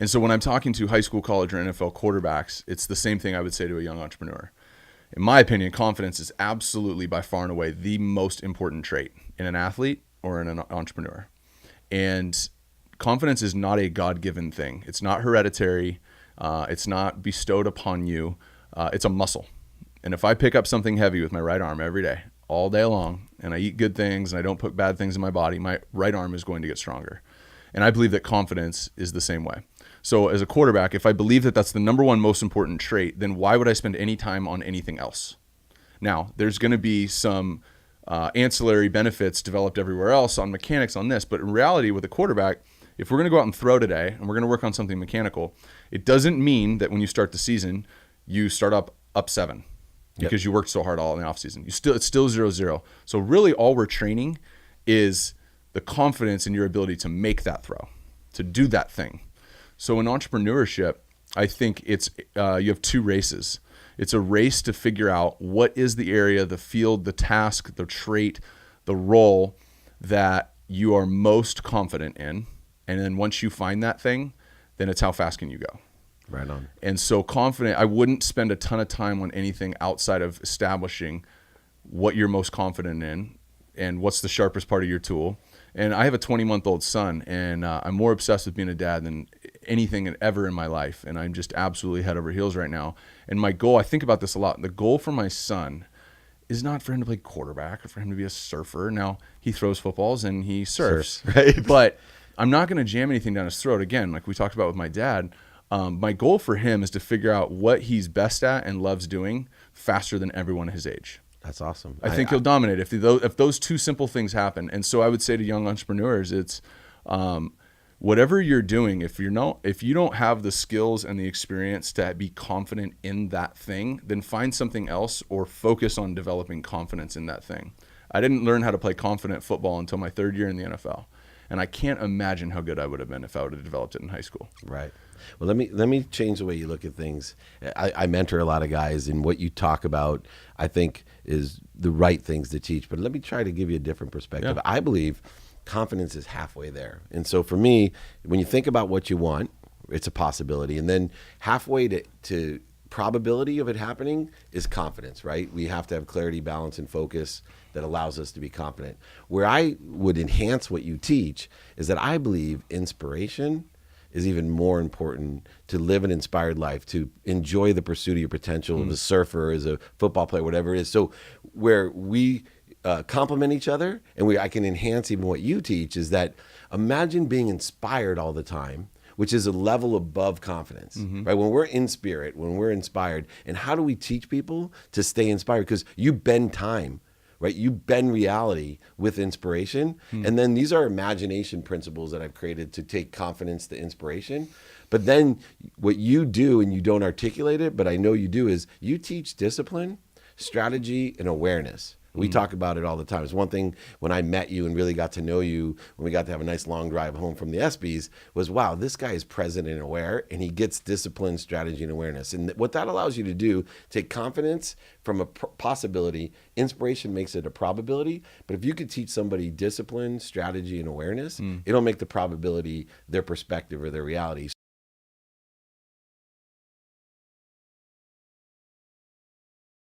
And so when I'm talking to high school, college, or NFL quarterbacks, it's the same thing I would say to a young entrepreneur. In my opinion, confidence is absolutely by far and away the most important trait in an athlete or in an entrepreneur. And confidence is not a God-given thing. It's not hereditary. It's not bestowed upon you. It's a muscle. And if I pick up something heavy with my right arm every day, all day long, and I eat good things and I don't put bad things in my body, my right arm is going to get stronger. And I believe that confidence is the same way. So as a quarterback, if I believe that that's the number one most important trait, then why would I spend any time on anything else? Now, there's going to be some ancillary benefits developed everywhere else on mechanics on this, but in reality with a quarterback, if we're going to go out and throw today and we're going to work on something mechanical, it doesn't mean that when you start the season, you start up 7 because you worked so hard all in the offseason. It's still 0-0. So really all we're training is the confidence in your ability to make that throw, to do that thing. So in entrepreneurship, I think it's you have 2 races. It's a race to figure out what is the area, the field, the task, the trait, the role that you are most confident in. And then once you find that thing, then it's how fast can you go. Right on. And so confident, I wouldn't spend a ton of time on anything outside of establishing what you're most confident in and what's the sharpest part of your tool. And I have a 20-month-old son, and I'm more obsessed with being a dad than anything ever in my life. And I'm just absolutely head over heels right now. And my goal, I think about this a lot, the goal for my son is not for him to play quarterback or for him to be a surfer. Now, he throws footballs and he surfs. Right. But I'm not going to jam anything down his throat. Again, like we talked about with my dad, my goal for him is to figure out what he's best at and loves doing faster than everyone his age. That's awesome. I think he'll dominate if those 2 simple things happen. And so I would say to young entrepreneurs, it's whatever you're doing, if you don't have the skills and the experience to be confident in that thing, then find something else or focus on developing confidence in that thing. I didn't learn how to play confident football until my 3rd year in the NFL. And I can't imagine how good I would have been if I would have developed it in high school. Right. Well, let me change the way you look at things. I mentor a lot of guys, and what you talk about, I think, is the right things to teach. But let me try to give you a different perspective. Yeah. I believe confidence is halfway there. And so for me, when you think about what you want, it's a possibility. And then halfway to probability of it happening is confidence, right? We have to have clarity, balance, and focus that allows us to be confident. Where I would enhance what you teach is that I believe inspiration is even more important to live an inspired life, to enjoy the pursuit of your potential as a surfer, as a football player, whatever it is. So where we complement each other and I can enhance even what you teach is that imagine being inspired all the time, which is a level above confidence, right? When we're in spirit, when we're inspired, and how do we teach people to stay inspired? Because you bend time, right? You bend reality with inspiration. And then these are imagination principles that I've created to take confidence to inspiration. But then what you do, and you don't articulate it, but I know you do, is you teach discipline, strategy, and awareness. We talk about it all the time. It's one thing when I met you and really got to know you, when we got to have a nice long drive home from the ESPYs, was, wow, this guy is present and aware, and he gets discipline, strategy, and awareness. And what that allows you to do, take confidence from a possibility, inspiration makes it a probability. But if you could teach somebody discipline, strategy, and awareness, it'll make the probability their perspective or their reality.